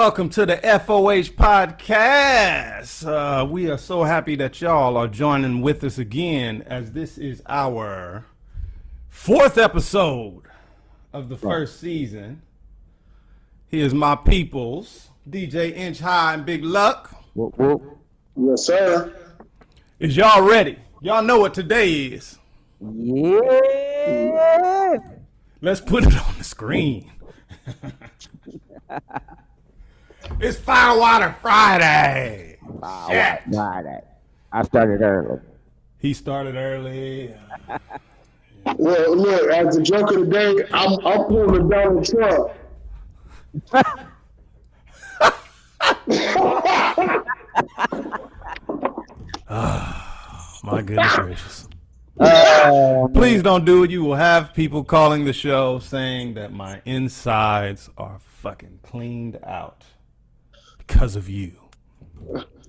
Welcome to the FOH podcast. We are so happy that y'all are joining with us again, as this is our fourth episode of the first season. Here's my peoples, DJ Inch High and Big Luck. Whoop, whoop. Yes, sir. Is y'all ready? Y'all know what today is. Yeah. Let's put it on the screen. It's Firewater Friday. Firewater Friday. I started early. He started early. Well, look, as the joke of the day, I'm pulling Donald Trump. My goodness gracious. Please don't do it. You will have people calling the show saying that my insides are fucking cleaned out because of you.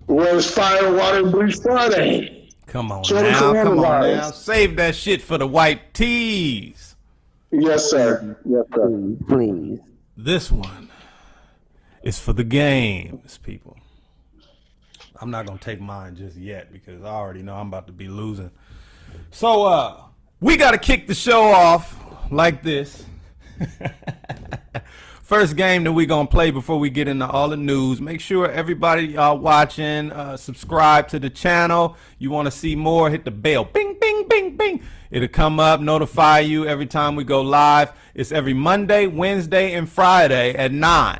Well, it's Firewater Bleach Friday. Come on Show now, some come on otherwise. now. Save that shit for the white tees. Yes, sir. Yes, sir. Please. This one is for the games, people. I'm not gonna take mine just yet because I already know I'm about to be losing. So we gotta kick the show off like this. First game that we gonna play before we get into all the news. Make sure everybody watching subscribe to the channel. You want to see more, hit the bell. Bing, bing, bing, bing. It'll come up, notify you every time we go live. It's every Monday, Wednesday, and Friday at 9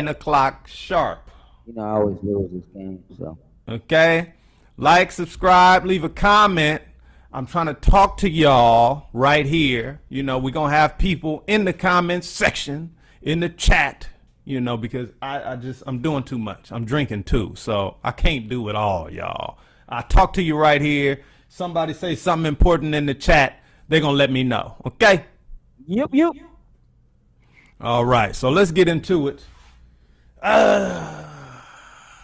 o'clock sharp. You know, I always lose this game, so. Okay? Like, subscribe, leave a comment. I'm trying to talk to y'all right here. You know, we're going to have people in the comments section, in the chat, you know, because I'm doing too much. I'm drinking too, so I can't do it all, y'all. I talk to you right here. Somebody say something important in the chat, they're going to let me know, okay? Yep. All right, so let's get into it.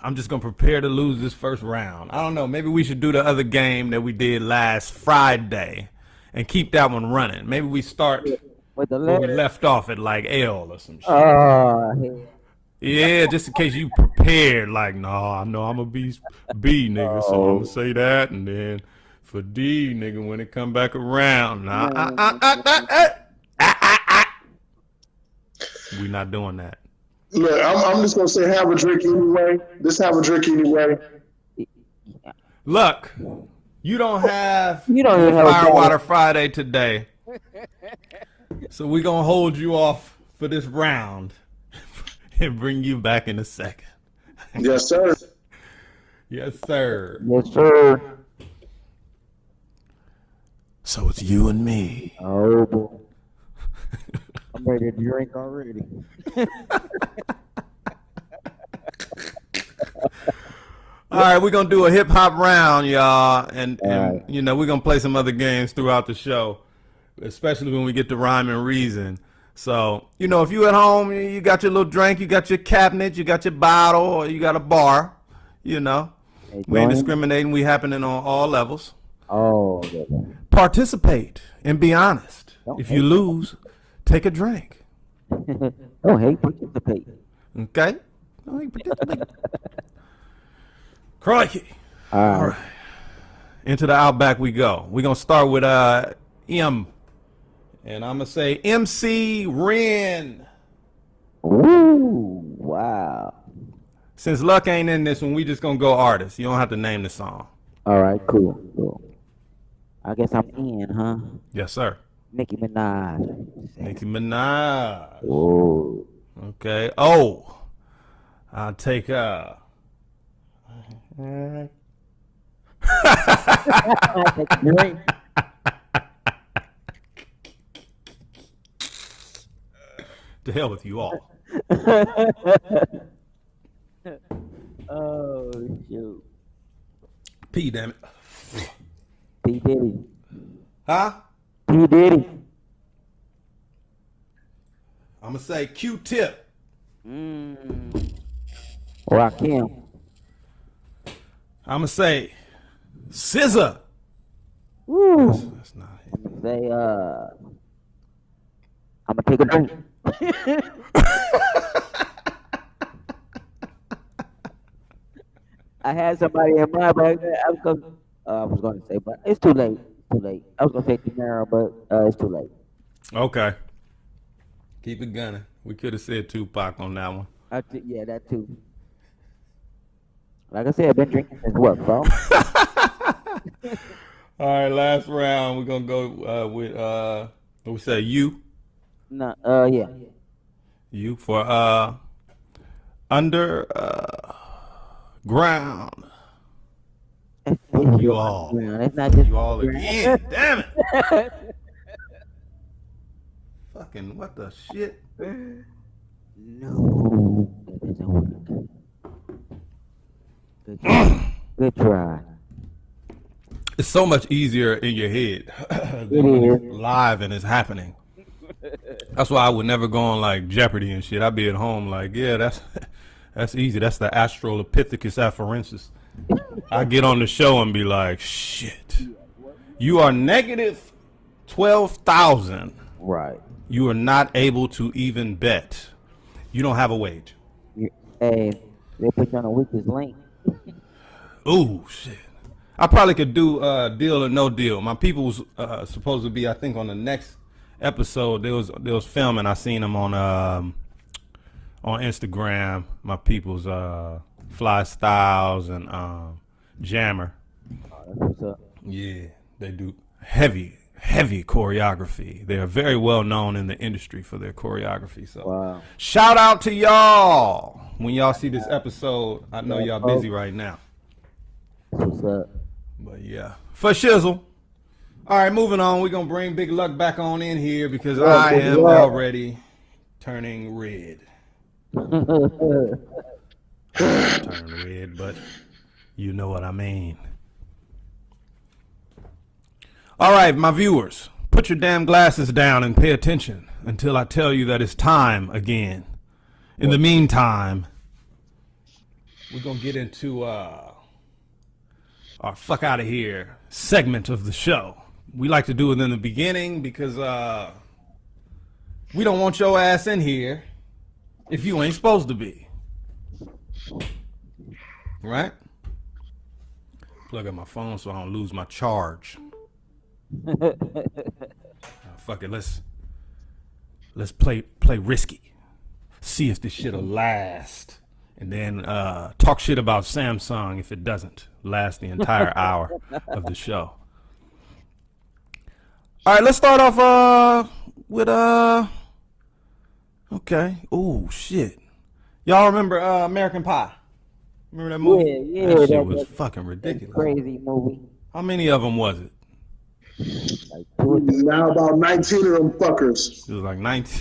I'm just going to prepare to lose this first round. I don't know. Maybe we should do the other game that we did last Friday and keep that one running. Maybe we start With the where we letter. left off at like L or some shit. Oh, Yeah, just in case you prepared. Like, no, I know I'm going to be B, nigga, so I'm going to say that. And then for D, nigga, when it come back around, we not doing that. Look, I'm just gonna say have a drink anyway. Just have a drink anyway. Look, you don't have You don't even have a Firewater Friday today. So we're going to hold you off for this round and bring you back in a second. Yes, sir. Yes, sir. yes, sir. So it's you and me. Oh, boy. I'm ready to drink already. All right, we're going to do a hip-hop round, y'all. And right. you know, we're going to play some other games throughout the show, especially when we get to Rhyme and Reason. So, you know, if you at home, you got your little drink, you got your cabinet, you got your bottle, or you got a bar, you know. Hey, We ain't join. discriminating. We happening on all levels. Oh, yeah. Participate and be honest. Don't If you lose, take a drink. Oh, hey, participate. Okay? All right, participate. Crikey. All right. Into the Outback we go. We're going to start with M. And I'm going to say MC Ren. Ooh, wow. Since Luck ain't in this one, we just going to go artist. You don't have to name the song. All right, cool. I guess I'm in, huh? Yes, sir. Nicki Minaj. Nicki Minaj. Oh. Okay. Oh. I'll take Drink. to hell with you all. Oh, shoot. P, damn it. P. Diddy. Huh? P. Diddy. I'm going to say Q-Tip. Rakim. I'm going to say SZA. Woo. That's not it. Say, I'm gonna take a drink. I had somebody in mind, but I was going to say, but it's too late. Too late. I was going to say tomorrow, but it's too late. Okay. Keep it gunning. We could have said Tupac on that one. Yeah, that too. Like I said, I've been drinking since what, bro? All right, last round. We're gonna go with what we say, you. No, yeah. You for under ground. You all. It's not just You all again. Damn it. Fucking what the shit? No, that doesn't work. Good try. Good try. It's so much easier in your head than when it's live and it's happening. That's why I would never go on like Jeopardy and shit. I'd be at home like, yeah, that's easy. That's the Australopithecus afarensis. I get on the show and be like, shit, you are negative 12,000. Right. You are not able to even bet. You don't have a wage. Hey, they put you on a weakest link. Ooh, shit. I probably could do deal or no deal. My people was supposed to be, I think, on the next episode. They was filming. I seen them on Instagram. My people's Fly Styles and Jammer. Oh, that's what's up. Yeah, they do heavy choreography. They are very well known in the industry for their choreography. So, wow. Shout out to y'all. When y'all see this episode, I know y'all busy right now. What's up? But yeah, for shizzle. All right, moving on. We're gonna bring Big Luck back on in here because I am already turning red. Turn red, but you know what I mean. All right, my viewers, put your damn glasses down and pay attention until I tell you that it's time again. In the meantime, we're gonna get into our fuck out of here segment of the show. We like to do it in the beginning because we don't want your ass in here if you ain't supposed to be. Right? Plug in my phone so I don't lose my charge. Fuck it, let's play risky. See if this shit'll last. And then talk shit about Samsung if it doesn't last the entire hour of the show. All right, let's start off with okay. Oh shit. Y'all remember American Pie? Remember that movie? Yeah, that shit was fucking ridiculous. Crazy movie. How many of them was it? Like 2 or 3. Now about 19 of them fuckers. It was like 19.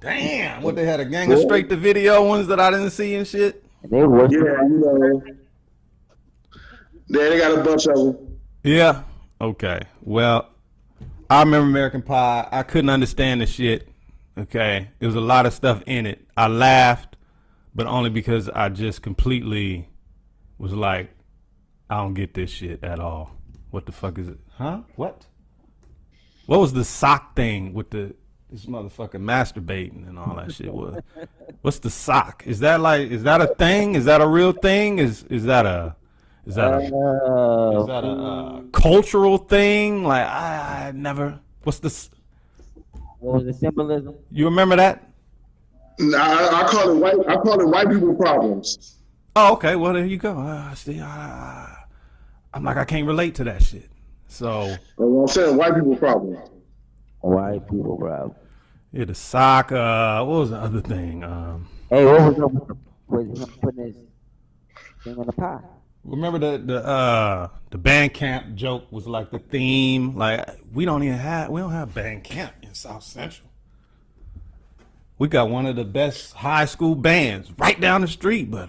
Damn, what they had a gang of straight to video ones that I didn't see and shit. They were. Yeah, you know. They got a bunch of them. Yeah. Okay. Well, I remember American Pie. I couldn't understand the shit. Okay. There was a lot of stuff in it. I laughed, but only because I just completely was like, I don't get this shit at all. What the fuck is it? Huh? What? What was the sock thing with this motherfucker masturbating and all that shit? What's the sock? Is that a thing? Is that a real thing? Is that a cultural thing? Like I never. What's this? What was the symbolism? You remember that? I call it white people problems. Oh, okay. Well, there you go. See, I'm like I can't relate to that shit. So. Well, I'm saying white people problems. White people, bro. Yeah, the sock. What was the other thing? Hey, what was up with him putting his thing in the pie? Remember the Bandcamp joke was like the theme. Like we don't have Bandcamp in South Central. We got one of the best high school bands right down the street, but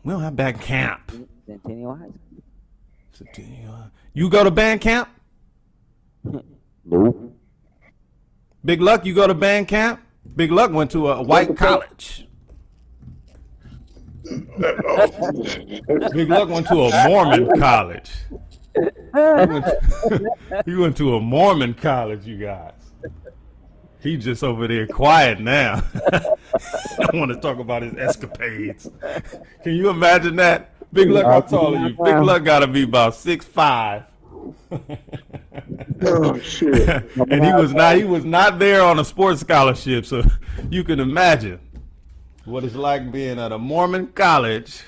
we don't have Bandcamp. Centennial High School. You go to Bandcamp? No. Big Luck, you go to Bandcamp? Big Luck went to a white college. Big Luck went to a Mormon college. He went to a Mormon college, you guys. He just over there quiet now. I don't want to talk about his escapades. Can you imagine that? Big Luck, how tall are you? Big Luck gotta be about 6'5". Oh shit! And he was not there on a sports scholarship, so you can imagine what it's like being at a Mormon college.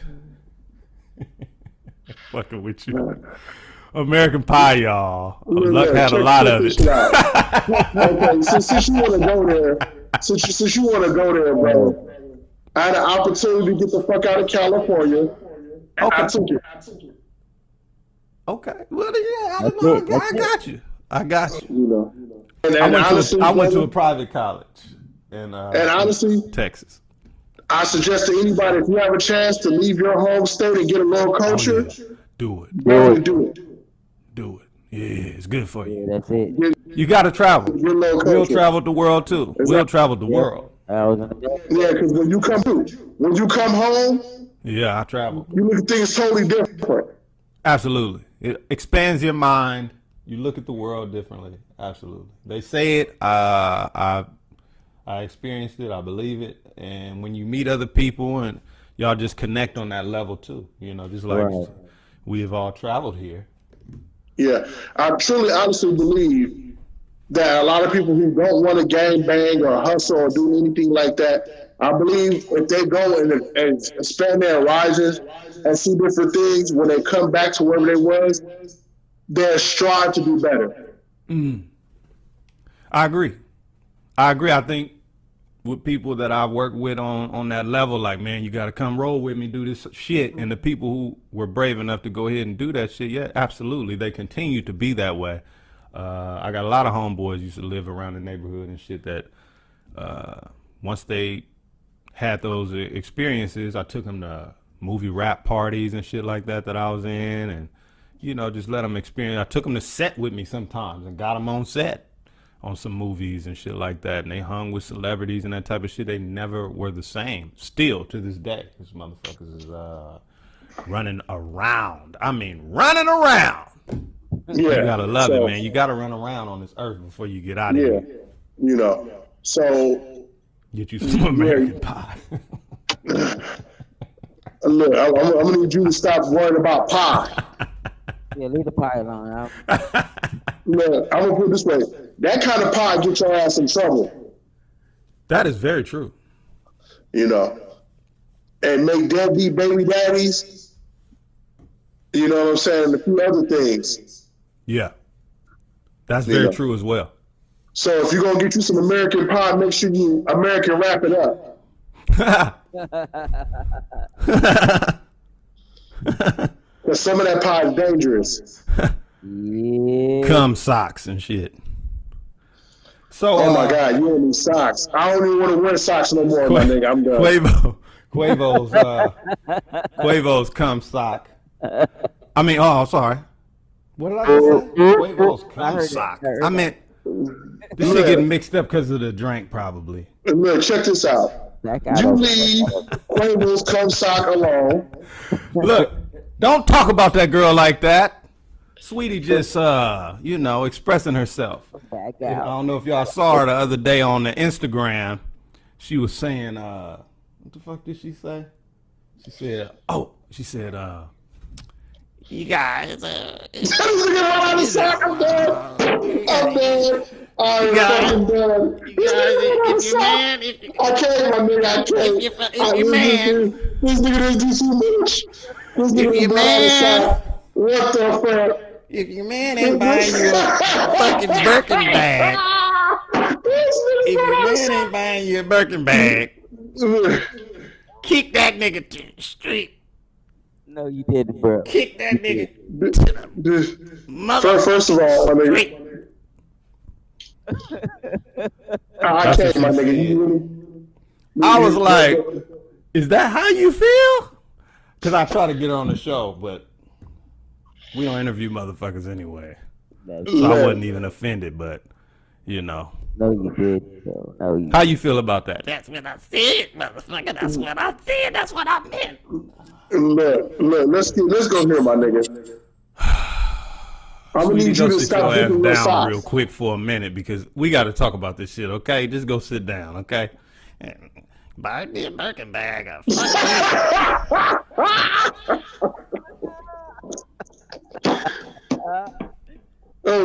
Fucking with you. American Pie, y'all. Luck had a lot of it. Okay, since you want to go there, since you want to go there, bro, I had an opportunity to get the fuck out of California, and I took it. Okay. Well, yeah, I got you. I got you. You know, I went to a private college in honestly, Texas. I suggest to anybody, if you have a chance to leave your home state and get a little culture, do it. Do it. Do it. Yeah, it's good for you. Yeah, that's it. You got to travel. We'll travel the world too. Exactly. We'll travel the world. Yeah, because when you come home, yeah, I travel. You look at things totally different. Absolutely, it expands your mind. You look at the world differently. Absolutely, they say it. I experienced it. I believe it. And when you meet other people and y'all just connect on that level too, you know, just like we have all traveled here. Yeah, I truly, honestly believe that a lot of people who don't want to gang bang or hustle or do anything like that, I believe if they go and expand their horizons and see different things, when they come back to wherever they was, they'll strive to do better. I agree. I think with people that I work with on that level, like, man, you got to come roll with me, do this shit. And the people who were brave enough to go ahead and do that shit, yeah, absolutely. They continue to be that way. I got a lot of homeboys used to live around the neighborhood and shit that once they had those experiences, I took them to movie rap parties and shit like that I was in, and, you know, just let them experience. I took them to set with me sometimes and got them on set on some movies and shit like that, and they hung with celebrities and that type of shit. They never were the same. Still to this day, these motherfuckers is running around. I mean, running around. Yeah, you gotta love it, man. You gotta run around on this earth before you get out of here. You know, so get you some American Pie. Look, I'm gonna need you to stop worrying about pie. Yeah, leave the pie alone. Look, I'm gonna put it this way: that kind of pie gets your ass in trouble. That is very true. You know, and make deadbeat baby daddies. You know what I'm saying? And a few other things. Yeah, that's very true as well. So if you're gonna get you some American Pie, make sure you American wrap it up. Because some of that pie is dangerous. Yeah. Cum socks and shit. So, oh my God, you don't need socks. I don't even want to wear socks no more, my nigga. I'm done. Quavo's cum sock. I mean, oh, sorry. What did I just say? Quavo's cum sock. I meant this shit getting mixed up because of the drink, probably. Look, check this out. You leave Quavo's cum sock alone. Look, don't talk about that girl like that. Sweetie just, you know, expressing herself. I don't know if y'all saw her the other day on the Instagram. She was saying, what the fuck did she say? She said, you guys, I'm dead. I'm dead. I'm fucking dead. I can't, my nigga. I can't. If you man, this nigga didn't do too much. This nigga man, what the fuck? If your man ain't buying you a fucking Birkin bag, if your man ain't buying you a Birkin bag, kick that nigga to the street. No, you didn't, bro. Kick that nigga to the mother. First of all, my nigga. I can't, my nigga. I was like, is that how you feel? Because I try to get her on the show, but we don't interview motherfuckers anyway. So I wasn't even offended, but, you know. No, you did. No, you How you feel about that? That's what I said, motherfucker. That's what I said. That's what I meant. Look, let's go here, my nigga. I'm gonna need you to stop hitting your down socks real quick for a minute because we got to talk about this shit. Okay, just go sit down. Okay. Buy me a Birkin bag.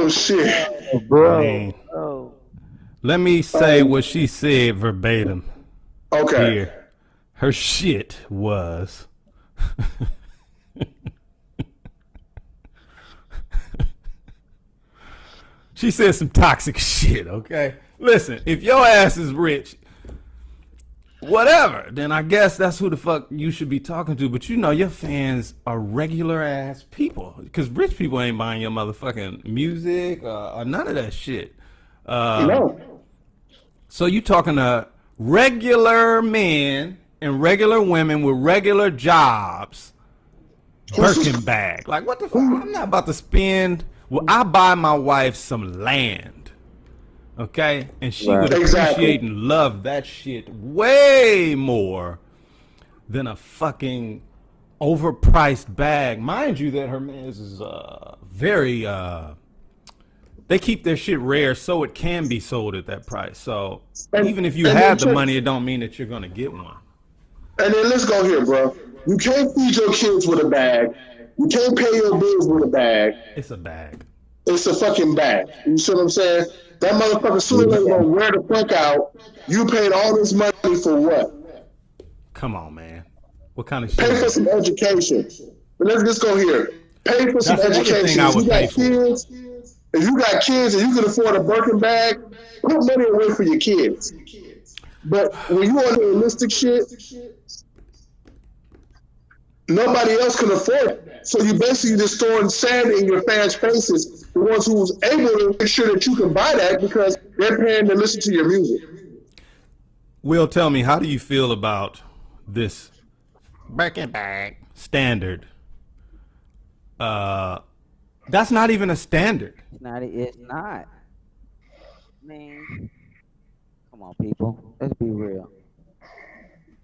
Oh shit. Oh, bro. Man. Oh. Let me say what she said verbatim Okay. here. Her shit was. She said some toxic shit, okay? Listen, if your ass is rich, whatever, then I guess that's who the fuck you should be talking to. But you know your fans are regular ass people. Because rich people ain't buying your motherfucking music or none of that shit. No. So you talking to regular men and regular women with regular jobs. Birkin bag. Like, what the fuck? I'm not about to spend. Well, I buy my wife some land. Okay? And she would appreciate and love that shit way more than a fucking overpriced bag. Mind you that her man's is very they keep their shit rare so it can be sold at that price. So even if you have the money, it don't mean that you're gonna get one. And then let's go here, bro. You can't feed your kids with a bag. You can't pay your bills with a bag. It's a bag. It's a fucking bag. You see what I'm saying? That motherfucker soon as gonna wear the fuck out. You paid all this money for what? Come on, man. What kind of shit? Pay for some education. But let's just go here. Pay for some education. I would pay for. If you got kids and you can afford a Birkin bag, put money away for your kids. But when you on the realistic shit, nobody else can afford it. So you basically just throwing sand in your fans' faces, the ones who was able to make sure that you can buy that because they're paying to listen to your music. Will, tell me, how do you feel about this Birkin bag standard? That's not even a standard. It's not. Man, come on, people. Let's be real.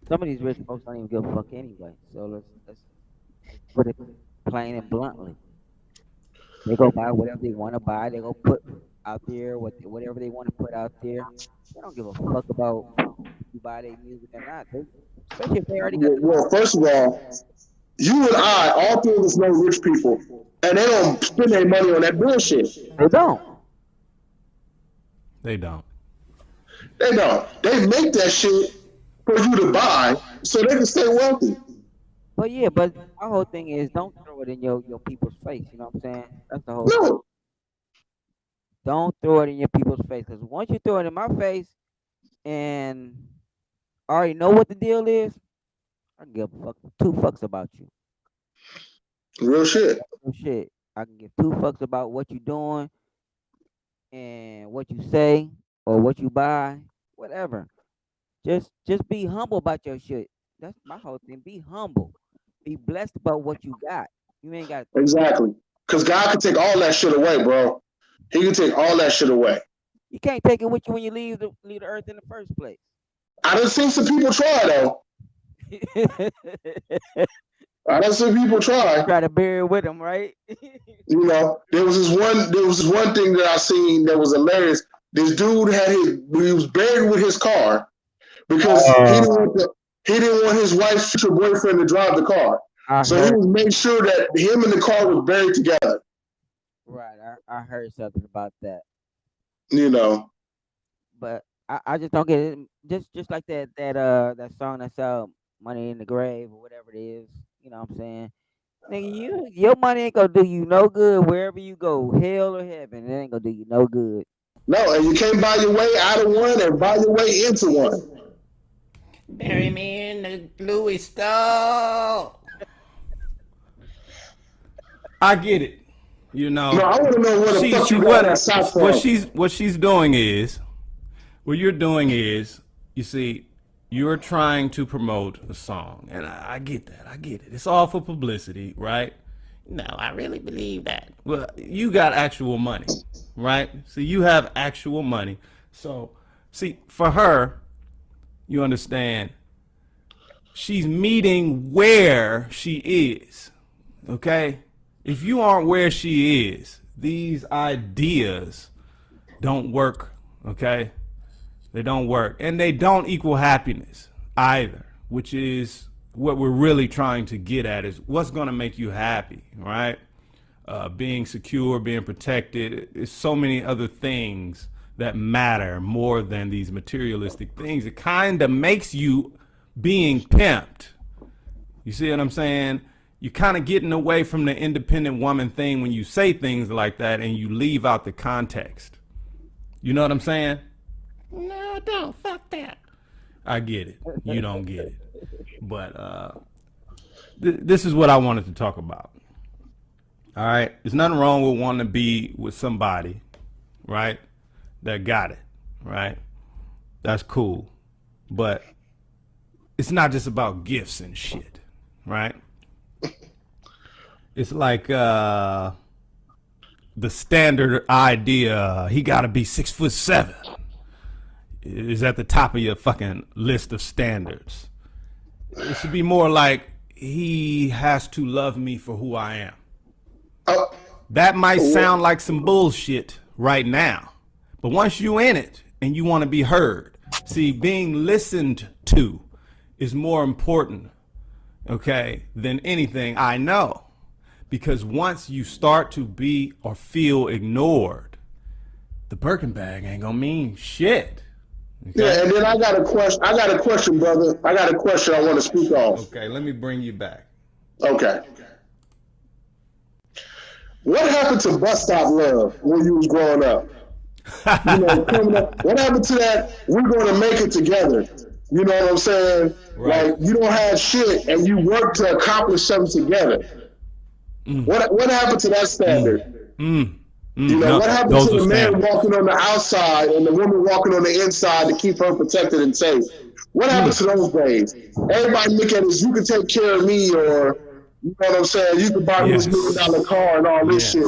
Some of these rich folks don't even give a fuck anyway. So let's put it plain and bluntly. They go buy whatever they want to buy. They go put out there whatever they want to put out there. They don't give a fuck about if you buy their music or not. Especially if they already got the Well, first of all, you and I, all three of us know rich people, and they don't spend their money on that bullshit. They don't. They don't. They don't. They make that shit for you to buy so they can stay wealthy. But yeah, but my whole thing is don't throw it in your people's face. You know what I'm saying? That's the whole No. thing. Don't throw it in your people's face. Because once you throw it in my face and I already know what the deal is, I can give a fuck, two fucks about you. Real shit. Real shit. I can give two fucks about what you're doing and what you say or what you buy, whatever. Just be humble about your shit. That's my whole thing. Be humble. Be blessed about what you got. You ain't got Exactly. Because God can take all that shit away, bro. He can take all that shit away. You can't take it with you when you leave the earth in the first place. I done seen some people try though. I done seen people try. Try to bury it with them, right? You know, there was this one thing that I seen that was hilarious. This dude he was buried with his car because he didn't want his wife's future boyfriend to drive the car. He was made sure that him and the car was buried together. Right, I heard something about that. You know, but I just don't get it. Just like that song that's Money in the Grave or whatever it is. You know what I'm saying? Nigga, your money ain't gonna do you no good wherever you go, hell or heaven. It ain't gonna do you no good. No, and you can't buy your way out of one and buy your way into one. Bury me in the Louis stall. I get it. You know. No, I want to know where the fuck you got that sock from. What she's doing is, what you're doing is, you see, you're trying to promote a song, and I get that. I get it. It's all for publicity, right? No, I really believe that. Well, you got actual money, right? So you have actual money. So, see, for her, you understand, she's meeting where she is, okay? If you aren't where she is, these ideas don't work, okay? They don't work. And they don't equal happiness either, which is what we're really trying to get at, is what's going to make you happy, right? being secure, being protected. There's so many other things that matter more than these materialistic things. It kind of makes you being pimped. You see what I'm saying? You're kind of getting away from the independent woman thing when you say things like that and you leave out the context. You know what I'm saying? No, don't. Fuck that. I get it. You don't get it. But this is what I wanted to talk about. All right? There's nothing wrong with wanting to be with somebody, right, that got it, right? That's cool. But it's not just about gifts and shit, right? It's like the standard idea, he got to be 6'7", is at the top of your fucking list of standards. It should be more like he has to love me for who I am. That might sound like some bullshit right now, but once you in it and you want to be heard, see, being listened to is more important, okay, than anything I know. Because once you start to be or feel ignored, the Birkin bag ain't gonna mean shit. Okay? Yeah, and then I got a question, brother. I got a question I want to speak on. Okay, let me bring you back. Okay. What happened to bus stop love when you was growing up? You know, coming up, what happened to that? We're going to make it together. You know what I'm saying? Right. Like, you don't have shit and you work to accomplish something together. What happened to that standard? You know, what happened to the man walking on the outside and the woman walking on the inside to keep her protected and safe? What happened to those days? Everybody look at it as you can take care of me, or you know what I'm saying? You can buy me this $1 million car and all this shit.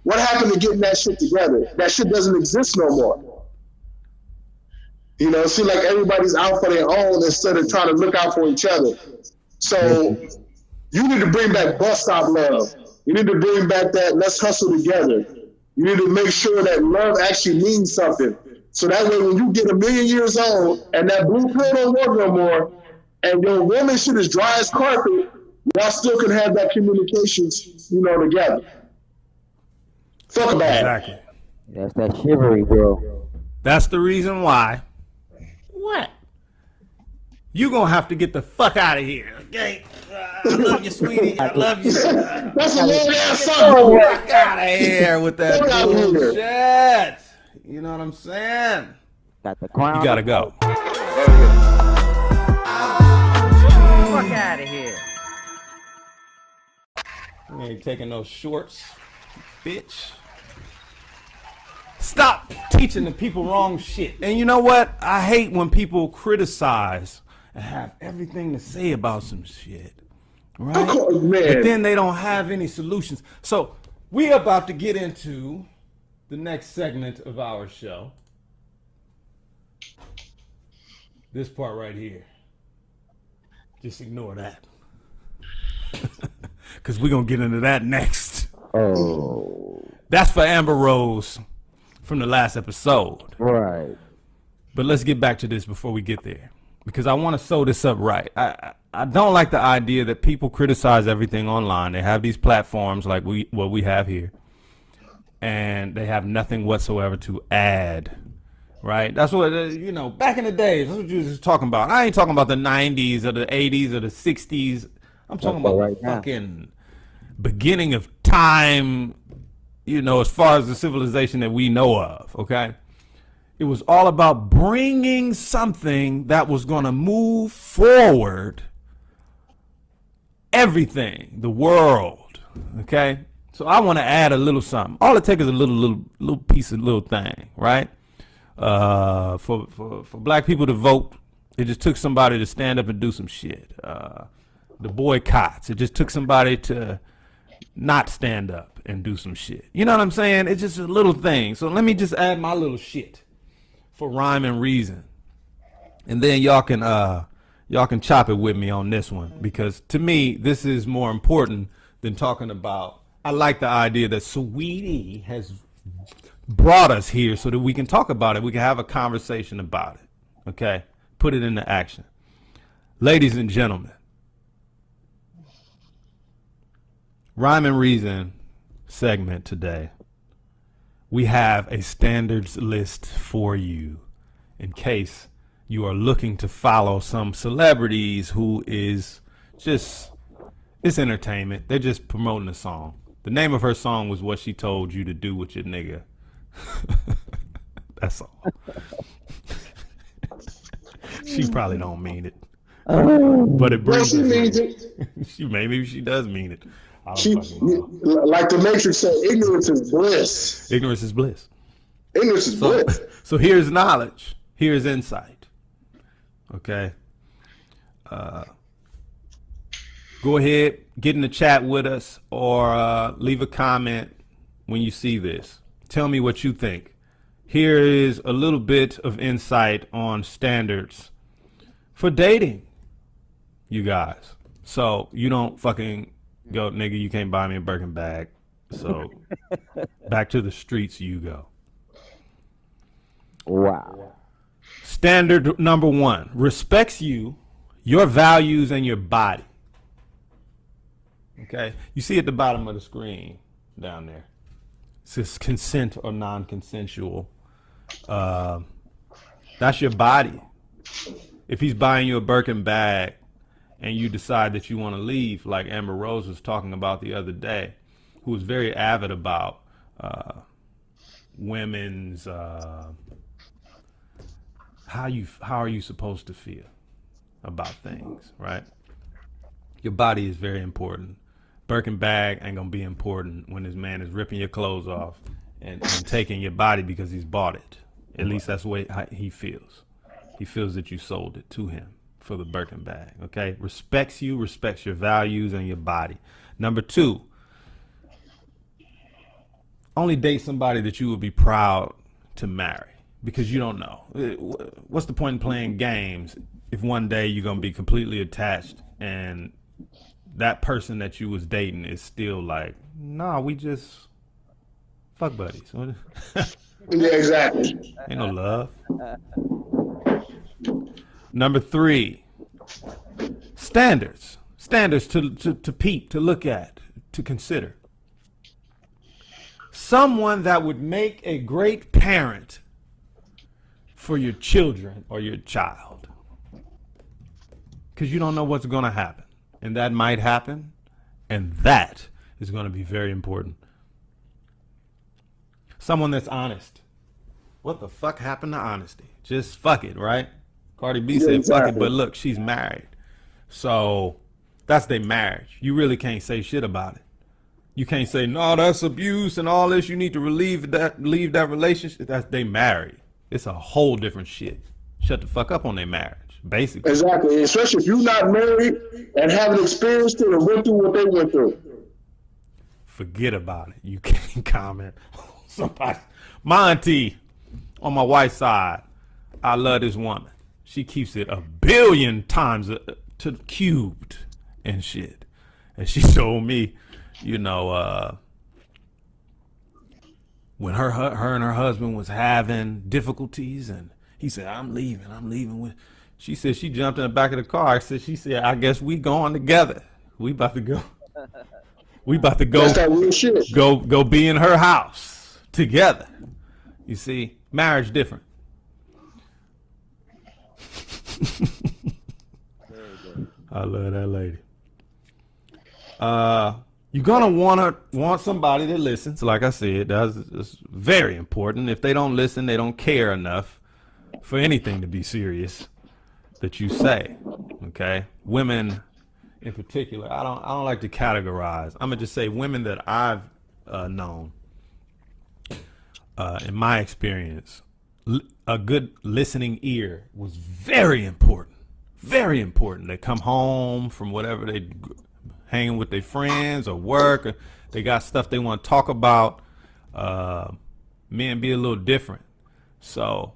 What happened to getting that shit together? That shit doesn't exist no more. You know, it seems like everybody's out for their own instead of trying to look out for each other. So you need to bring back bus stop love. You need to bring back that let's hustle together. You need to make sure that love actually means something. So that way when you get 1 million years old and that blue pill don't work no more and your woman shit is dry as carpet, y'all still can have that communication, you know, together. Fuck about Exactly. That's that chivalry, bro. That's the reason why. What? You gonna have to get the fuck out of here, okay? I love you, sweetie. I love you. That's a long ass Get the song. fuck out of here with that Get out of here. bullshit. You know what I'm saying? Got the crown. You gotta go. Fuck out of here. You ain't taking no shorts, bitch. Stop teaching the people wrong shit. And you know what? I hate when people criticize and have everything to say about some shit. Right? Of course, man. But then they don't have any solutions. So we're about to get into the next segment of our show. This part right here. Just ignore that. Because we're going to get into that next. Oh. That's for Amber Rose from the last episode. Right. But let's get back to this before we get there, because I want to sew this up right. I don't like the idea that people criticize everything online. They have these platforms like what we have here, and they have nothing whatsoever to add. Right? That's what, you know, back in the days, that's what you was talking about. I ain't talking about the 90s or the 80s or the 60s. I'm talking about right the now. fucking beginning of time, you know, as far as the civilization that we know of, okay? It was all about bringing something that was going to move forward everything, the world, okay? So I want to add a little something. All it takes is a little piece of little thing, right? For black people to vote, it just took somebody to stand up and do some shit. The boycotts, it just took somebody to not stand up and do some shit. You know what I'm saying? It's just a little thing. So let me just add my little shit for rhyme and reason, and then y'all can chop it with me on this one, because to me this is more important than talking about. I like the idea that Saweetie has brought us here so that we can talk about it. We can have a conversation about it. Okay, put it into action, ladies and gentlemen. Rhyme and Reason segment today, we have a standards list for you in case you are looking to follow some celebrities who is just, it's entertainment. They're just promoting a song. The name of her song was What She Told You to Do with Your Nigga. That's all. She probably don't mean it. But it brings she means it. Maybe she does mean it. I don't She, fucking know. like the Matrix said, ignorance is bliss. Ignorance is bliss. Ignorance is bliss. So here's knowledge. Here's insight. Okay. Go ahead, get in the chat with us, or leave a comment when you see this. Tell me what you think. Here is a little bit of insight on standards for dating, you guys. So you don't fucking go, nigga, you can't buy me a Birkin bag. So back to the streets you go. Wow. Standard number 1, respects you, your values, and your body. Okay, you see at the bottom of the screen down there, it says consent or non-consensual. That's your body. If he's buying you a Birkin bag and you decide that you want to leave, like Amber Rose was talking about the other day, who was very avid about women's how are you supposed to feel about things, right? Your body is very important. Birkin bag ain't gonna be important when this man is ripping your clothes off and taking your body because he's bought it. At least that's the way he feels. He feels that you sold it to him for the Birkin bag. Okay, respects you, respects your values and your body. Number 2, only date somebody that you would be proud to marry, because you don't know. What's the point in playing games if one day you're gonna be completely attached and that person that you was dating is still like, nah, we just fuck buddies. Yeah, exactly. Ain't no love. Number 3, standards. Standards to peep, to look at, to consider. Someone that would make a great parent for your children or your child. Because you don't know what's going to happen. And that might happen. And that is going to be very important. Someone that's honest. What the fuck happened to honesty? Just fuck it, right? Cardi B said exactly. fuck it, but look, she's married. So that's their marriage. You really can't say shit about it. You can't say, no, that's abuse and all this. You need to leave that relationship. That's they married. It's a whole different shit. Shut the fuck up on their marriage, basically. Exactly. Especially if you're not married and haven't experienced it and went through what they went through. Forget about it. You can't comment on somebody. My auntie on my wife's side, I love this woman. She keeps it 1 billion times to the cubed and shit. And she told me, you know, when her and her husband was having difficulties, and he said, I'm leaving with. She said she jumped in the back of the car. She said, I guess we going together. We about to go. We about to go. That's that real shit. Go be in her house together. You see, marriage different. I love that lady. You're gonna want somebody that listens. Like I said, that's very important. If they don't listen, they don't care enough for anything to be serious that you say. Okay, women in particular. I don't like to categorize. I'm gonna just say women that I've known. In my experience, a good listening ear was very important. Very important. They come home from whatever they hanging with their friends or work, or they got stuff they want to talk about. Men be a little different. So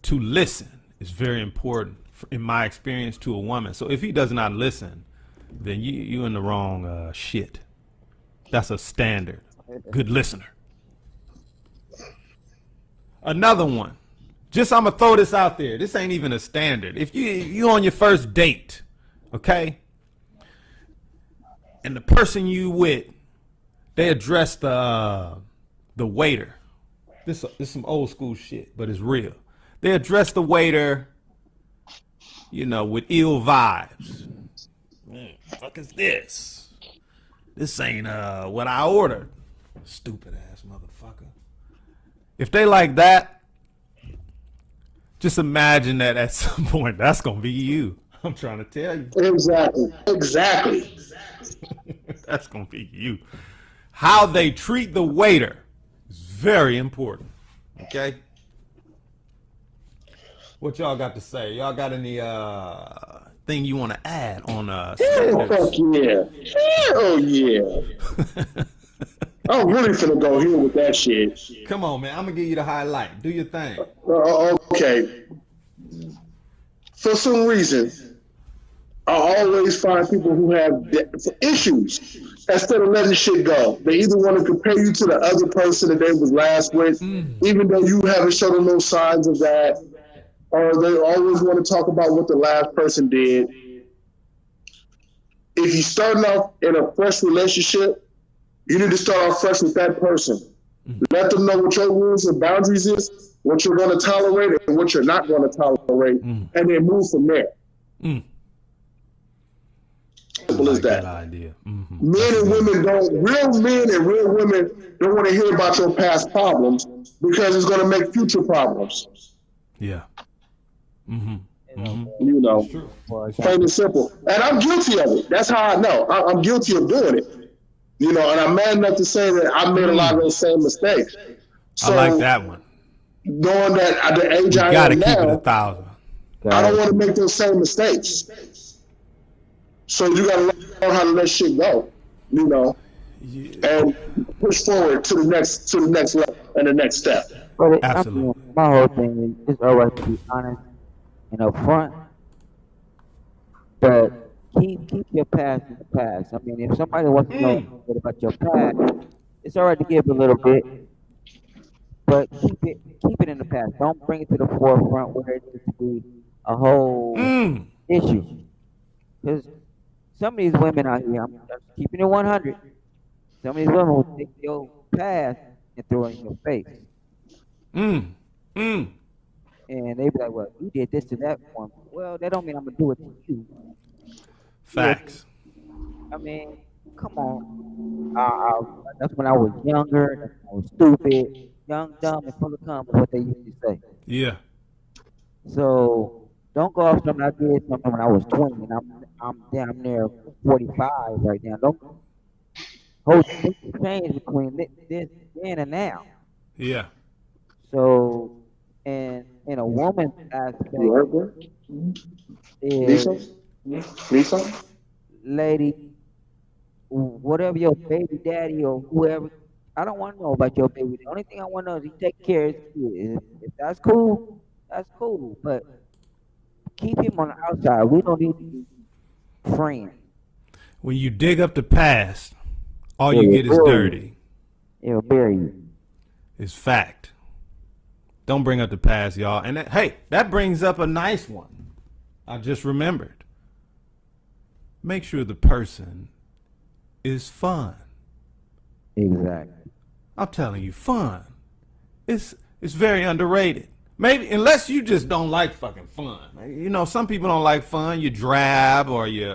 to listen is very important in my experience to a woman. So if he does not listen, then you in the wrong shit. That's a standard. Good listener. Another one. Just I'm gonna throw this out there. This ain't even a standard. If you on your first date, okay, and the person you with They address the waiter. This is some old school shit, but it's real. They address the waiter, you know, with ill vibes. Man, fuck is this? This ain't what I ordered. Stupid ass motherfucker. If they like that, just imagine that at some point that's gonna be you. I'm trying to tell you. Exactly. That's gonna be you. How they treat the waiter is very important. Okay? What y'all got to say? Y'all got any thing you want to add on standards? Fuck yeah. Hell yeah. I'm really finna go here with that shit. Come on, man. I'm gonna give you the highlight. Do your thing. Okay. For some reason, I always find people who have issues instead of letting shit go. They either want to compare you to the other person that they was last with, even though you haven't shown them no signs of that, or they always want to talk about what the last person did. If you're starting off in a fresh relationship, you need to start off fresh with that person. Let them know what your rules and boundaries is, what you're going to tolerate and what you're not going to tolerate, and then move from there. Simple as that. Idea. Men and women real men and real women don't want to hear about your past problems because it's going to make future problems. Yeah. You know, plain and simple. And I'm guilty of it. That's how I know. I'm guilty of doing it. You know, and I'm mad enough to say that I made a lot of those same mistakes. So, I like that one. Knowing that at the age I gotta am keep now, it 1,000. I don't want to make those same mistakes. So you gotta learn how to let shit go, you know, and push forward to the next level and the next step. But Absolutely. My whole thing is it's alright to be honest and upfront, but keep your past in the past. I mean, if somebody wants to know a bit about your past, it's alright to give a little bit, but keep it in the past. Don't bring it to the forefront where it needs to be a whole issue. Because some of these women out here, I'm just keeping it 100. Some of these women will take your past and throw it in your face. And they be like, well, you did this to that one. Well, that don't mean I'm going to do it to you. Facts. I mean, come on. That's when I was younger. That's when I was stupid, young, dumb, and full of cum, is what they used to say. Yeah. So don't go off something I did something when I was 20 and I'm damn near 45 right now. Don't hold things change between this then and now. Yeah. So, and in a woman's aspect, is lady, whatever your baby daddy or whoever, I don't want to know about your baby. The only thing I want to know is he take care of his kids. If that's cool, that's cool. But keep him on the outside. We don't need to be friends. When you dig up the past, all you get is dirty. It'll bury you. It's fact. Don't bring up the past, y'all. And that brings up a nice one. I just remembered. Make sure the person is fun. Exactly. I'm telling you, fun. It's very underrated. Maybe unless you just don't like fucking fun. You know, some people don't like fun. You drab or you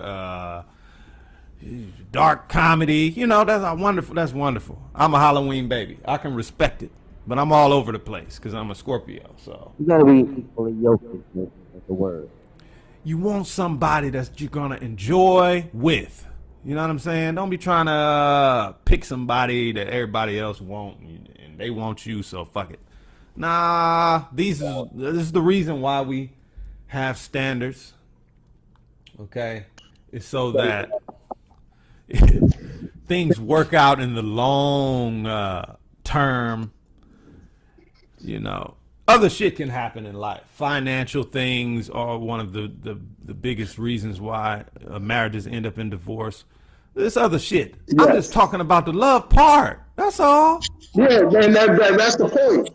dark comedy. You know, that's wonderful. That's wonderful. I'm a Halloween baby. I can respect it, but I'm all over the place because I'm a Scorpio. So you gotta be equally yoked with the word. You want somebody that you're gonna enjoy with. You know what I'm saying? Don't be trying to pick somebody that everybody else want and they want you. So fuck it. Nah, this is the reason why we have standards. Okay, it's so that things work out in the long term. You know, other shit can happen in life. Financial things are one of the biggest reasons why marriages end up in divorce. This other shit. Yes. I'm just talking about the love part. That's all. Yeah, man, that's the point.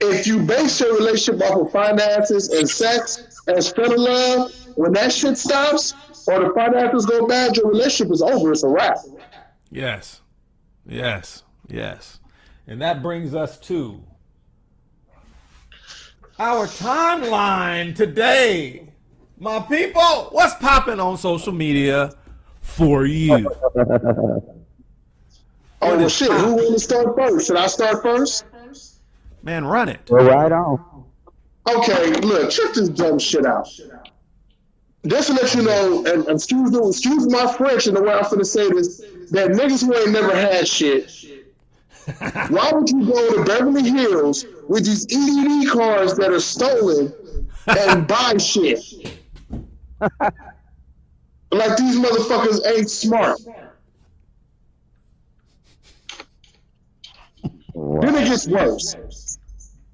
If you base your relationship off of finances and sex instead of love, when that shit stops or the finances go bad, your relationship is over. It's a wrap. Yes. Yes, yes. And that brings us to our timeline today. My people, what's popping on social media for you? Oh, well, shit. Who want to start first? Should I start first? Man, run it. Go right on. Okay, look, check this dumb shit out. Just to let you know, and excuse my French and the way I'm finna say this, that niggas who ain't never had shit, why would you go to Beverly Hills with these EDD cards that are stolen and buy shit? Like these motherfuckers ain't smart. Wow. Then it gets worse.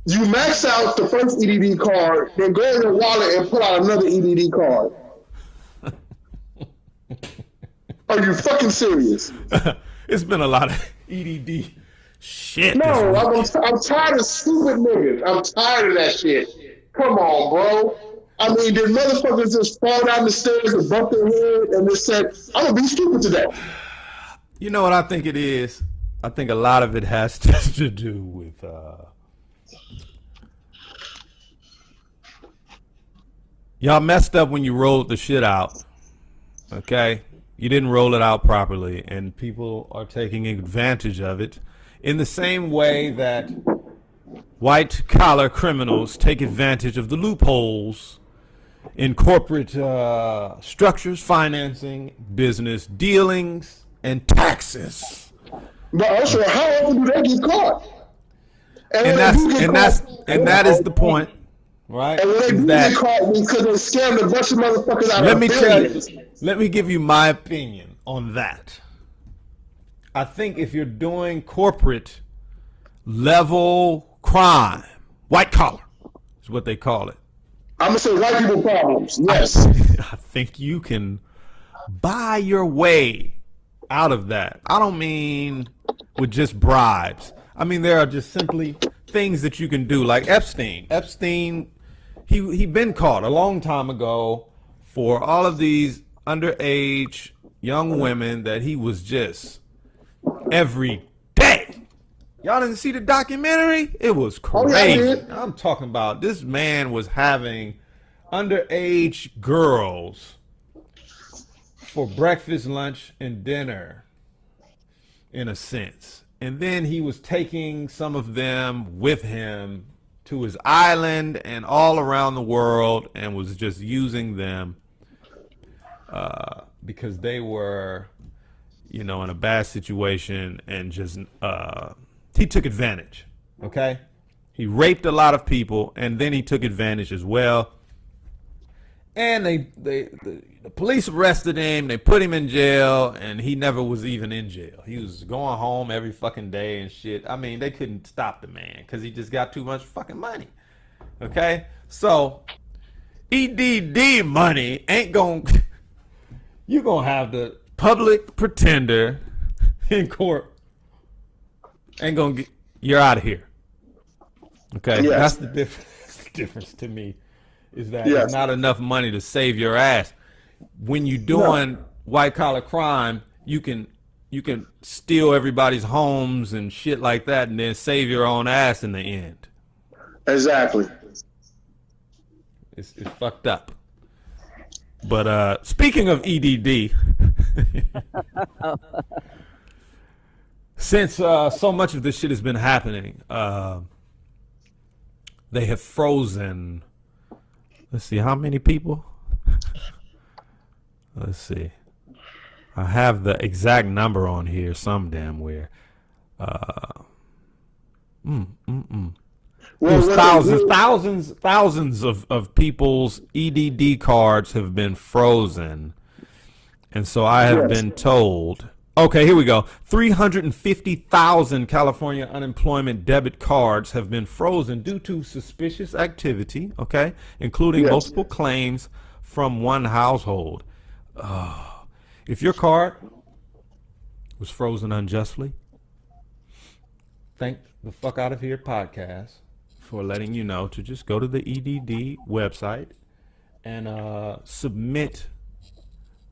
You max out the first EDD card, then go in your wallet and pull out another EDD card. Are you fucking serious? It's been a lot of EDD shit. No, I'm tired of stupid niggas. I'm tired of that shit. Come on, bro. I mean, did motherfuckers just fall down the stairs and bump their head and just said, I'm gonna be stupid today? You know what I think it is? I think a lot of it has to do with y'all messed up when you rolled the shit out. Okay? You didn't roll it out properly, and people are taking advantage of it in the same way that white collar criminals take advantage of the loopholes in corporate structures, financing, business dealings, and taxes. But also, how often do they get caught? And that is the point, right? And when they do get caught, because they scammed a bunch of motherfuckers out of billions. Let me give you my opinion on that. I think if you're doing corporate level crime, white collar is what they call it. I'm gonna say white people problems. Yes. I think you can buy your way out of that. I don't mean with just bribes. I mean there are just simply things that you can do, like Epstein. Epstein, he been caught a long time ago for all of these underage young women that he was just every day. Y'all didn't see the documentary? It was crazy. I'm talking about this man was having underage girls for breakfast, lunch, and dinner, in a sense. And then he was taking some of them with him to his island and all around the world and was just using them because they were, in a bad situation, and just he took advantage. Okay, he raped a lot of people, and then he took advantage as well. And the police arrested him. They put him in jail, and he never was even in jail. He was going home every fucking day and shit. I mean, they couldn't stop the man because he just got too much fucking money. Okay, so EDD money ain't gonna. You're gonna have the public pretender in court. Ain't gonna get. You're out of here. Okay, yes. That's the difference to me. Is that there's not enough money to save your ass. When you're doing white collar crime, you can steal everybody's homes and shit like that, and then save your own ass in the end. Exactly. It's fucked up. But speaking of EDD, since so much of this shit has been happening, they have frozen. Let's see, how many people? Let's see. I have the exact number on here some damn where. Thousands of people's EDD cards have been frozen. And so I have been told. Okay, here we go. 350,000 California unemployment debit cards have been frozen due to suspicious activity, okay, including multiple claims from one household. If your card was frozen unjustly, thank the fuck out of here podcast for letting you know to just go to the EDD website and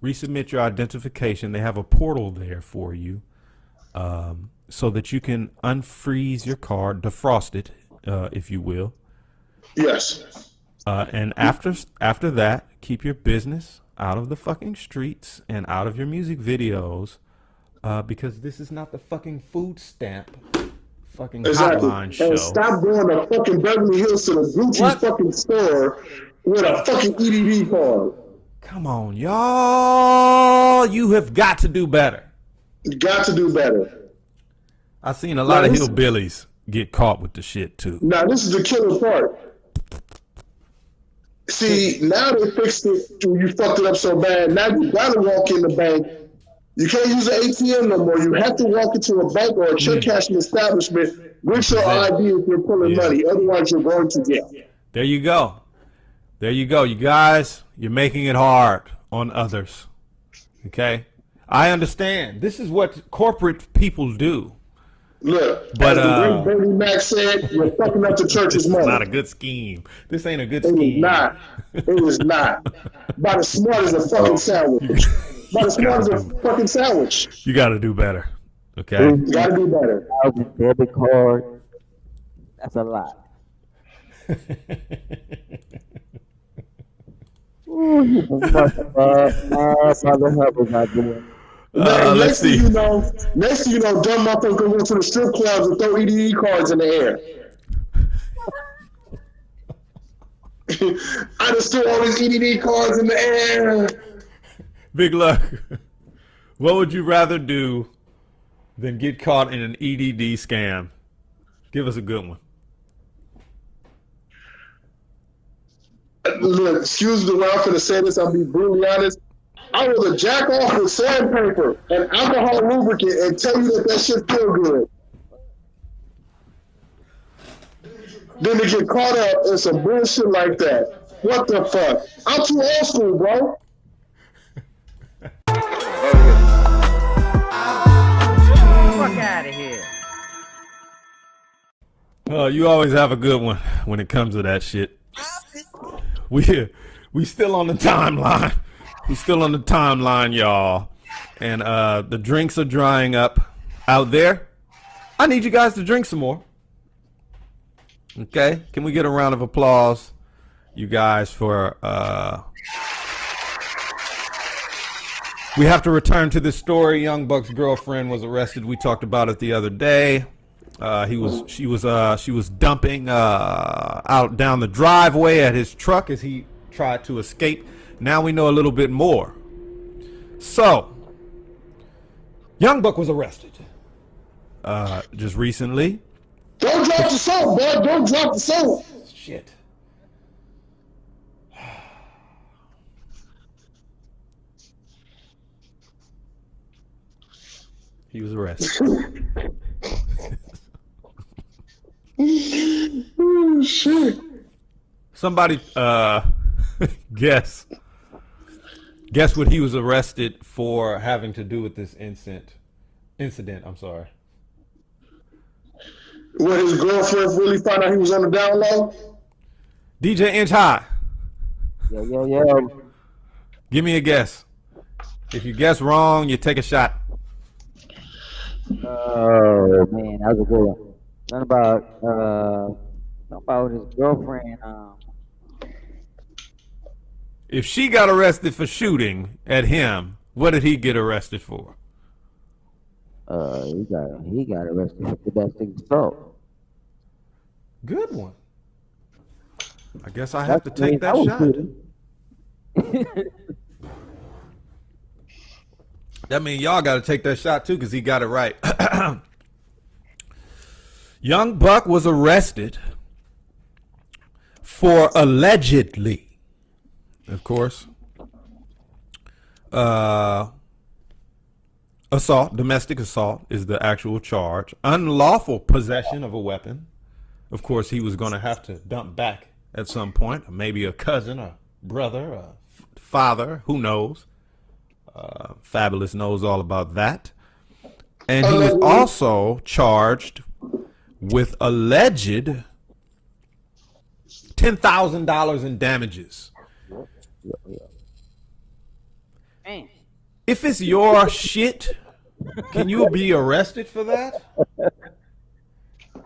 resubmit your identification. They have a portal there for you so that you can unfreeze your car, defrost it, if you will. Yes. And after that, keep your business out of the fucking streets and out of your music videos, because this is not the fucking food stamp fucking hotline show. And stop going to fucking Beverly Hills to the Gucci fucking store with a fucking EDD card. Come on, y'all. You have got to do better. You got to do better. I've seen a lot of hillbillies get caught with the shit, too. Now, this is the killer part. See, now they fixed it. You fucked it up so bad. Now you gotta walk in the bank. You can't use an ATM no more. You have to walk into a bank or a check cashing establishment with your ID if you're pulling money. Otherwise, you're going to jail. There you go. There you go. You guys, you're making it hard on others. Okay? I understand. This is what corporate people do. Look, but as the great Bernie Mac said, you're fucking up the church's money. It's not a good scheme. This ain't a good It scheme. is not. It is not. About as smart as a fucking sandwich. About as smart as a fucking sandwich. You got to do better. Okay? You got to do better. Debit card. That's a lot. Ooh, you next let's see. Next thing you know, dumb motherfucker go to the strip clubs and throw EDE cards in the air. I just threw all these EDD cards in the air. Big Luck. What would you rather do than get caught in an EDD scam? Give us a good one. Look, excuse the way I'm going to say this. I'll be brutally honest. I would rather jack off with sandpaper and alcohol lubricant and tell you that shit feel good than to get caught up in some bullshit like that. What the fuck? I'm too old school, bro. Fuck out of here. You always have a good one when it comes to that shit. We still on the timeline. We still on the timeline, y'all. And the drinks are drying up out there. I need you guys to drink some more. Okay? Can we get a round of applause, you guys, for we have to return to this story. Young Buck's girlfriend was arrested. We talked about it the other day. She was dumping out down the driveway at his truck as he tried to escape. Now we know a little bit more. So, Young Buck was arrested just recently. Don't drop the soap, bud. Don't drop the soap. Shit. He was arrested. Oh, shit. Somebody guess what he was arrested for having to do with this incident, I'm sorry. When his girlfriend really found out he was on the down low? DJ Inch High. Yo. Give me a guess. If you guess wrong, you take a shot. Oh man, that was a good one. Something about his girlfriend. If she got arrested for shooting at him, what did he get arrested for? He got arrested for domestic assault. Good one. I guess I have to take that shot. That means y'all got to take that shot too, because he got it right. Young Buck was arrested for allegedly, of course, assault. Domestic assault is the actual charge. Unlawful possession of a weapon. Of course, he was going to have to dump back at some point. Maybe a cousin, a brother, a father, who knows. Fabulous knows all about that. And he was also charged with alleged $10,000 in damages. Man. If it's your shit, Can you be arrested for that?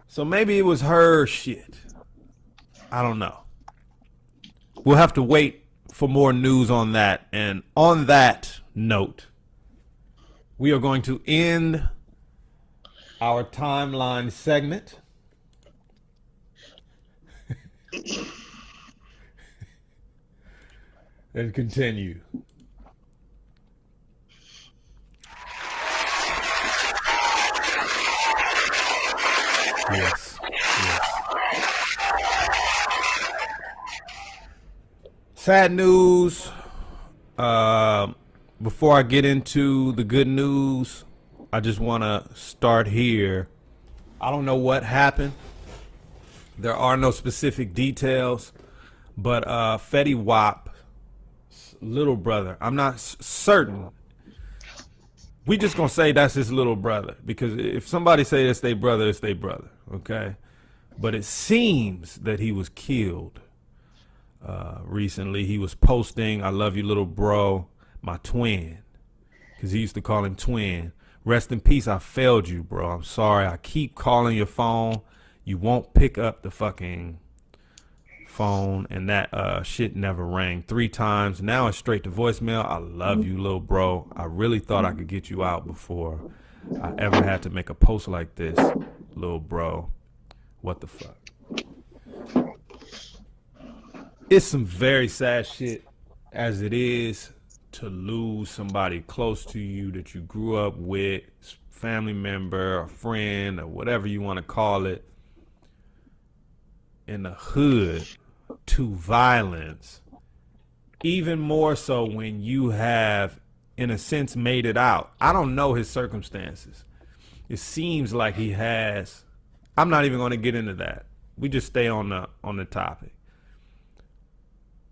So maybe it was her shit. I don't know. We'll have to wait for more news on that. And on that note, we are going to end our timeline segment. And continue. Yes. Sad news. Before I get into the good news, I just want to start here. I don't know what happened. There are no specific details, but Fetty Wap's little brother, I'm not certain. We just gonna say that's his little brother, because if somebody say it's their brother, it's their brother, okay? But it seems that he was killed recently. He was posting, "I love you, little bro, my twin," because he used to call him twin. "Rest in peace, I failed you, bro. I'm sorry. I keep calling your phone. You won't pick up the fucking phone, and that shit never rang 3 times. Now it's straight to voicemail. I love you, little bro. I really thought I could get you out before I ever had to make a post like this, little bro. What the fuck?" It's some very sad shit as it is to lose somebody close to you that you grew up with, family member, a friend, or whatever you want to call it, in the hood, to violence. Even more so when you have, in a sense, made it out. I don't know his circumstances. It seems like he has. I'm not even going to get into that. We just stay on the topic.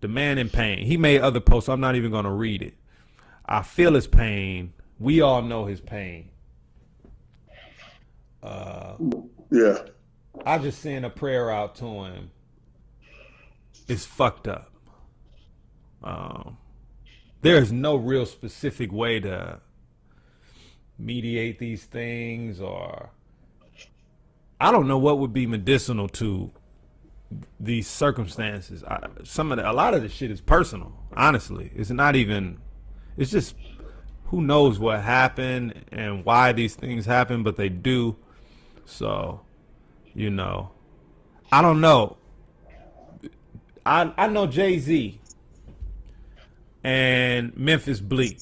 The man in pain. He made other posts. I'm not even going to read it. I feel his pain. We all know his pain. Yeah. I just send a prayer out to him. It's fucked up. There is no real specific way to mediate these things, or I don't know what would be medicinal to these circumstances. A lot of the shit is personal, honestly. It's not even, it's just who knows what happened and why these things happen, but they do. So, you know, I don't know. I know Jay-Z and Memphis Bleak.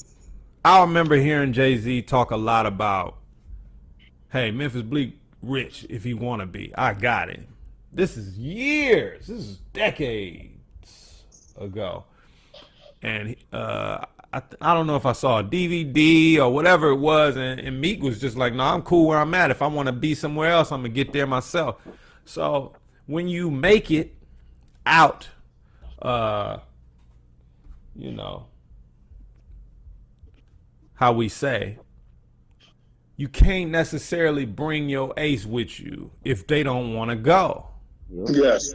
I remember hearing Jay-Z talk a lot about, hey, Memphis Bleak rich if he want to be. I got it. This is years. This is decades ago. And I don't know if I saw a DVD or whatever it was, and Meek was just like, no, I'm cool where I'm at. If I want to be somewhere else, I'm going to get there myself. So when you make it out, you know, how we say, you can't necessarily bring your ace with you if they don't want to go. Yes.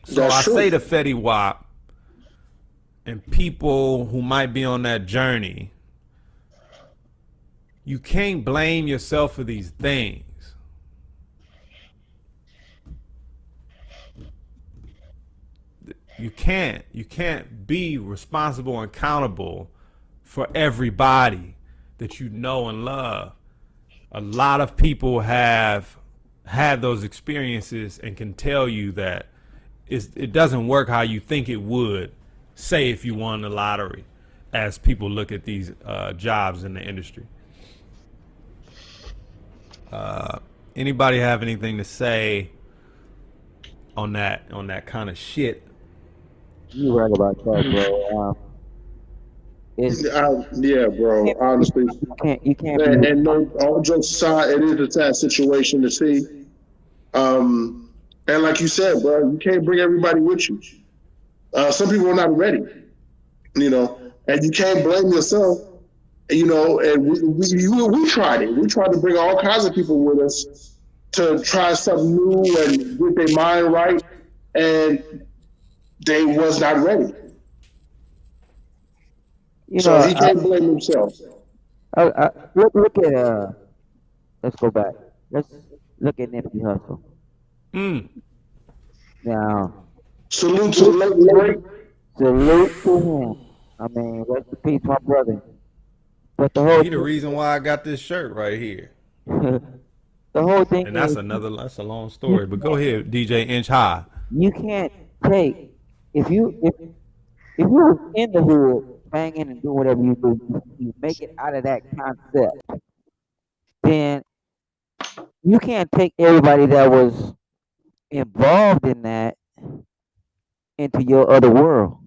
So I say to Fetty Wap and people who might be on that journey, you can't blame yourself for these things. You can't be responsible and accountable for everybody that you know and love. A lot of people have had those experiences and can tell you that it doesn't work how you think it would, say if you won the lottery, as people look at these jobs in the industry. Anybody have anything to say on that kind of shit? You right about that, bro. Yeah, bro. Honestly, You can't. and no, all jokes aside, it is a sad situation to see. And like you said, bro, you can't bring everybody with you. Some people are not ready, you know, and you can't blame yourself. You know, and we tried it. We tried to bring all kinds of people with us to try something new and get their mind right, and they was not ready. You So know, he can't blame himself. Look at let's go back. Let's look at Nipsey Hussle. Mm. Now, Salute to the late great. salute to him. I mean, rest in peace, my brother. But the whole He the reason why I got this shirt right here. the whole thing And that's is that's a long story. But go ahead, DJ Inch High. you can't take if you was in the hood banging and doing whatever you do, you make it out of that concept, then you can't take everybody that was involved in that into your other world.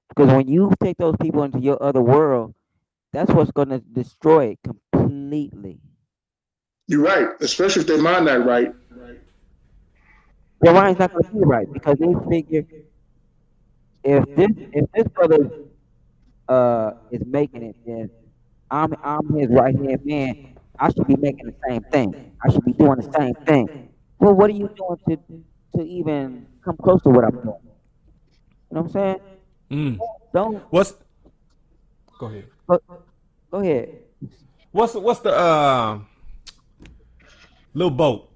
Because when you take those people into your other world, that's what's going to destroy it completely. You're right, especially if they mind that right. Their mind's not going to be right because they figure if this brother is making it, then I'm his right hand man. I should be making the same thing. I should be doing the same thing. Well, what are you doing to even come close to what I'm doing? You know what I'm saying? Mm. Don't What's go ahead. go ahead. What's the Lil Boat?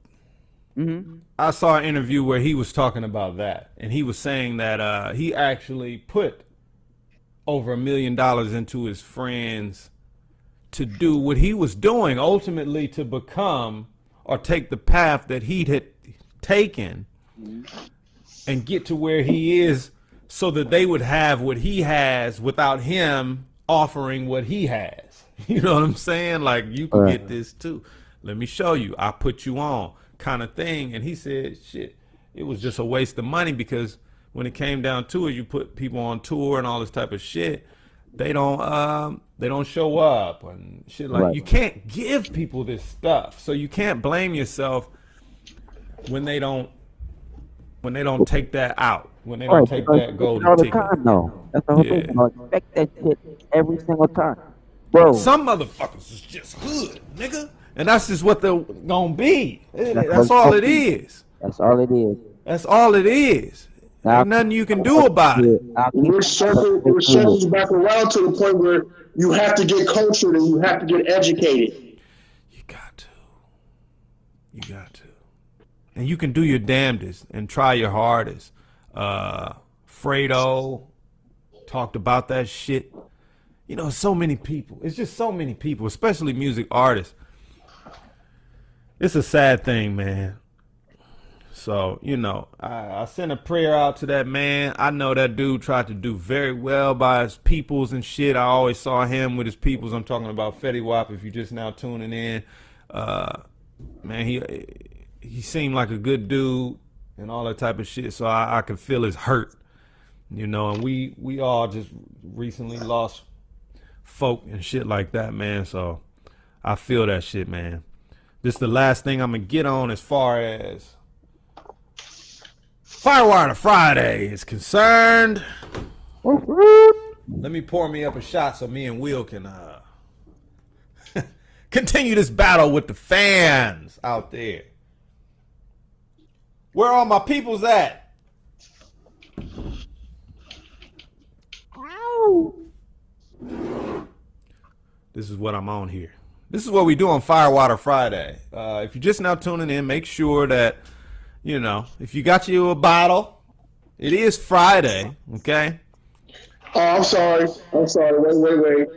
Mm-hmm. I saw an interview where he was talking about that, and he was saying that he actually put over $1 million into his friends to do what he was doing, ultimately to become or take the path that he had taken and get to where he is, so that they would have what he has without him offering what he has. You know what I'm saying? Like, you can get this too. Let me show you. I put you on, kind of thing. And he said, shit, it was just a waste of money, because when it came down to it, you put people on tour and all this type of shit, they don't show up and shit. Like, you can't give people this stuff, so you can't blame yourself when they don't take that out, when they don't take that golden all the ticket. time, though. That's the whole thing. You expect that shit every single time, bro. Some motherfuckers is just hood, nigga, and that's just what they're gonna be. That's all it is. That's all it is. That's all it is. Ain't nothing you can do about it. We're circles back around to the point where you have to get cultured and you have to get educated. You got to. You got to. And you can do your damnedest and try your hardest. Fredo talked about that shit. You know, so many people. It's just so many people, especially music artists. It's a sad thing, man. So, you know, I sent a prayer out to that man. I know that dude tried to do very well by his peoples and shit. I always saw him with his peoples. I'm talking about Fetty Wap, if you're just now tuning in. Man, he seemed like a good dude and all that type of shit. So I could feel his hurt, you know, and we all just recently lost folk and shit like that, man. So I feel that shit, man. This is the last thing I'm going to get on as far as Firewire Friday is concerned. Let me pour me up a shot so me and Will can continue this battle with the fans out there. Where are my peoples at? This is what I'm on here. This is what we do on Firewater Friday. If you're just now tuning in, make sure that, you know, if you got you a bottle, it is Friday, okay? Oh, I'm sorry. Wait.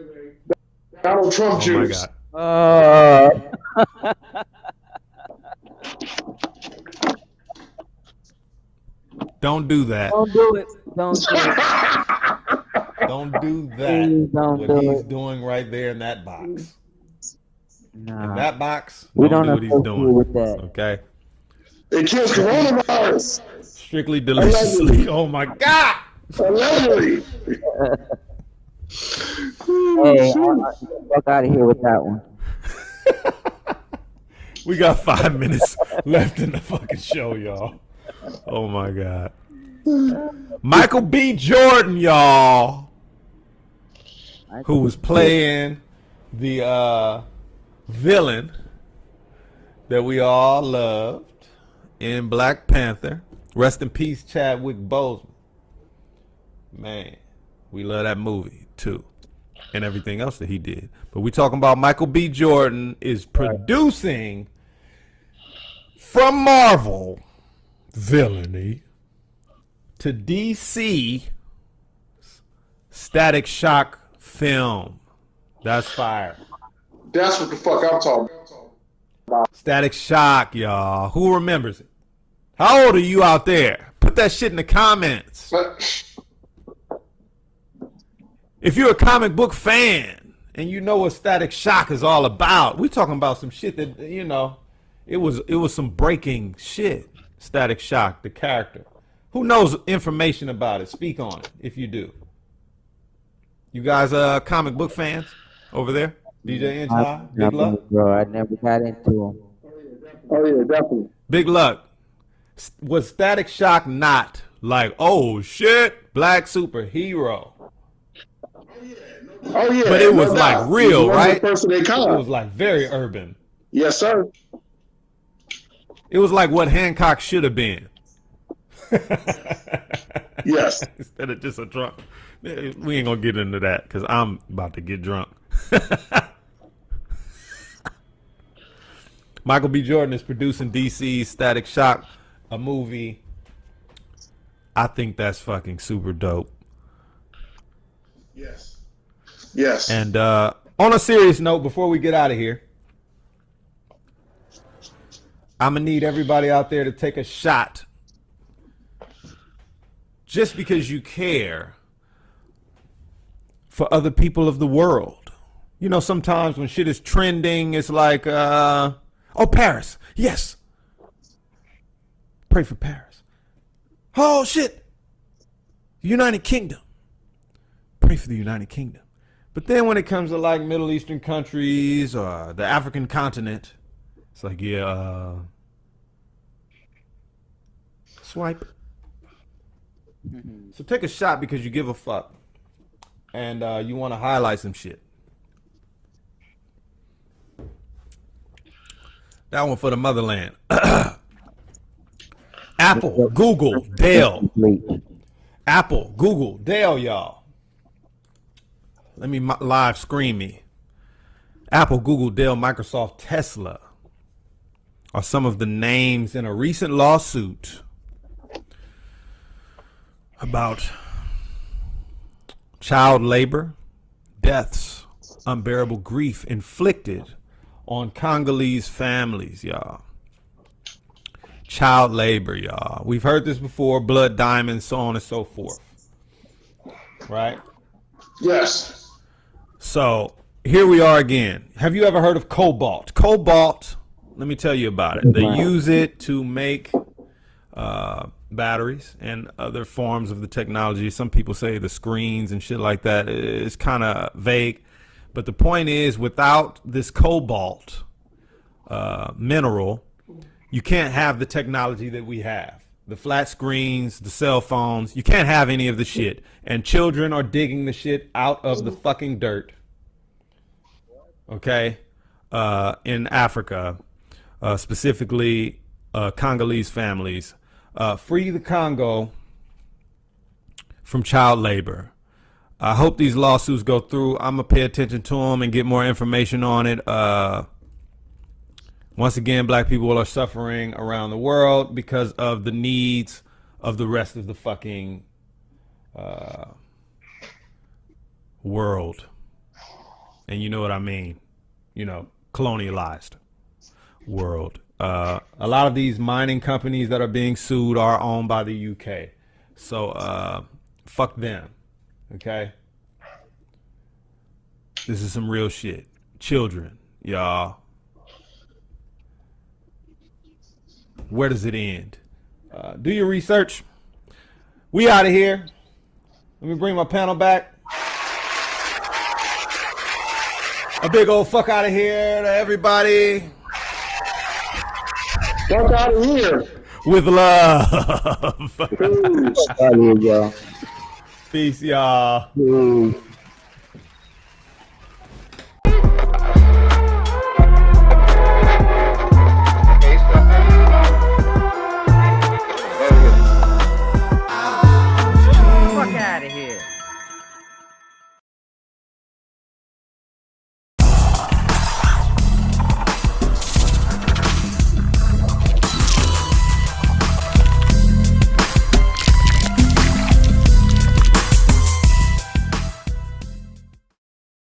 Donald Trump juice. Oh, my God. Don't do that. Don't do it. Don't do it. Don't do that. Please don't what do he's it. doing right there in that box. Nah. In that box, We don't don't do what he's doing. with that. Okay? It kills coronavirus. Strictly deliciously. Oh, my God. Allegedly. Hey, fuck out of here with that one. We got 5 minutes left in the fucking show, y'all. Oh, my God. Michael B. Jordan, y'all, who was playing the villain that we all loved in Black Panther. Rest in peace, Chadwick Boseman. Man, we love that movie too. and everything else that he did. But we talking about Michael B. Jordan is producing from Marvel villainy to DC Static Shock film. That's fire. That's what the fuck I'm talking about. Static Shock, y'all. Who remembers it? How old are you out there? Put that shit in the comments. If you're a comic book fan and you know what Static Shock is all about, we talking about some shit that, you know, it was some breaking shit. Static Shock, the character. Who knows information about it? Speak on it if you do. You guys comic book fans over there? DJ Inchai, Big Luck? Bro, I never got into them. Oh yeah, definitely. Big Luck. Was Static Shock not like, oh shit, black superhero? Oh yeah, But it was no like doubt. real, He was right? the person they It called. was like very urban. Yes, sir. It was like what Hancock should have been. Yes. Instead of just a drunk. We ain't gonna get into that because I'm about to get drunk. Michael B. Jordan is producing DC's Static Shock, a movie. I think that's fucking super dope. Yes. Yes. And on a serious note, before we get out of here, I'm gonna need everybody out there to take a shot. Just because you care for other people of the world. You know, sometimes when shit is trending, it's like, oh, Paris. Yes. Pray for Paris. Oh, shit. United Kingdom. Pray for the United Kingdom. But then when it comes to like Middle Eastern countries or the African continent, it's like, yeah, swipe. So take a shot because you give a fuck. And you want to highlight some shit. That one for the motherland. Apple, Google, Dell. Apple, Google, Dell, y'all. Let me live screen me. Apple, Google, Dell, Microsoft, Tesla are some of the names in a recent lawsuit about child labor, deaths, unbearable grief inflicted on Congolese families, y'all. Child labor, y'all. We've heard this before, blood diamonds, so on and so forth. Right? Yes. So here we are again. Have you ever heard of Cobalt? Cobalt, let me tell you about it. They use it to make batteries and other forms of the technology. Some people say the screens and shit like that. It's kind of vague. But the point is, without this cobalt mineral, you can't have the technology that we have. The flat screens, the cell phones, you can't have any of the shit. And children are digging the shit out of the fucking dirt. Okay? In Africa, specifically Congolese families. Free the Congo from child labor. I hope these lawsuits go through. I'm going to pay attention to them and get more information on it. Once again, black people are suffering around the world because of the needs of the rest of the fucking world. And you know what I mean. You know, colonialized world. A lot of these mining companies that are being sued are owned by the UK. So fuck them. Okay? This is some real shit. Children, y'all. Where does it end? Do your research. We out of here. Let me bring my panel back. A big old fuck out of here to everybody. Fuck out of here. With love. Peace, y'all.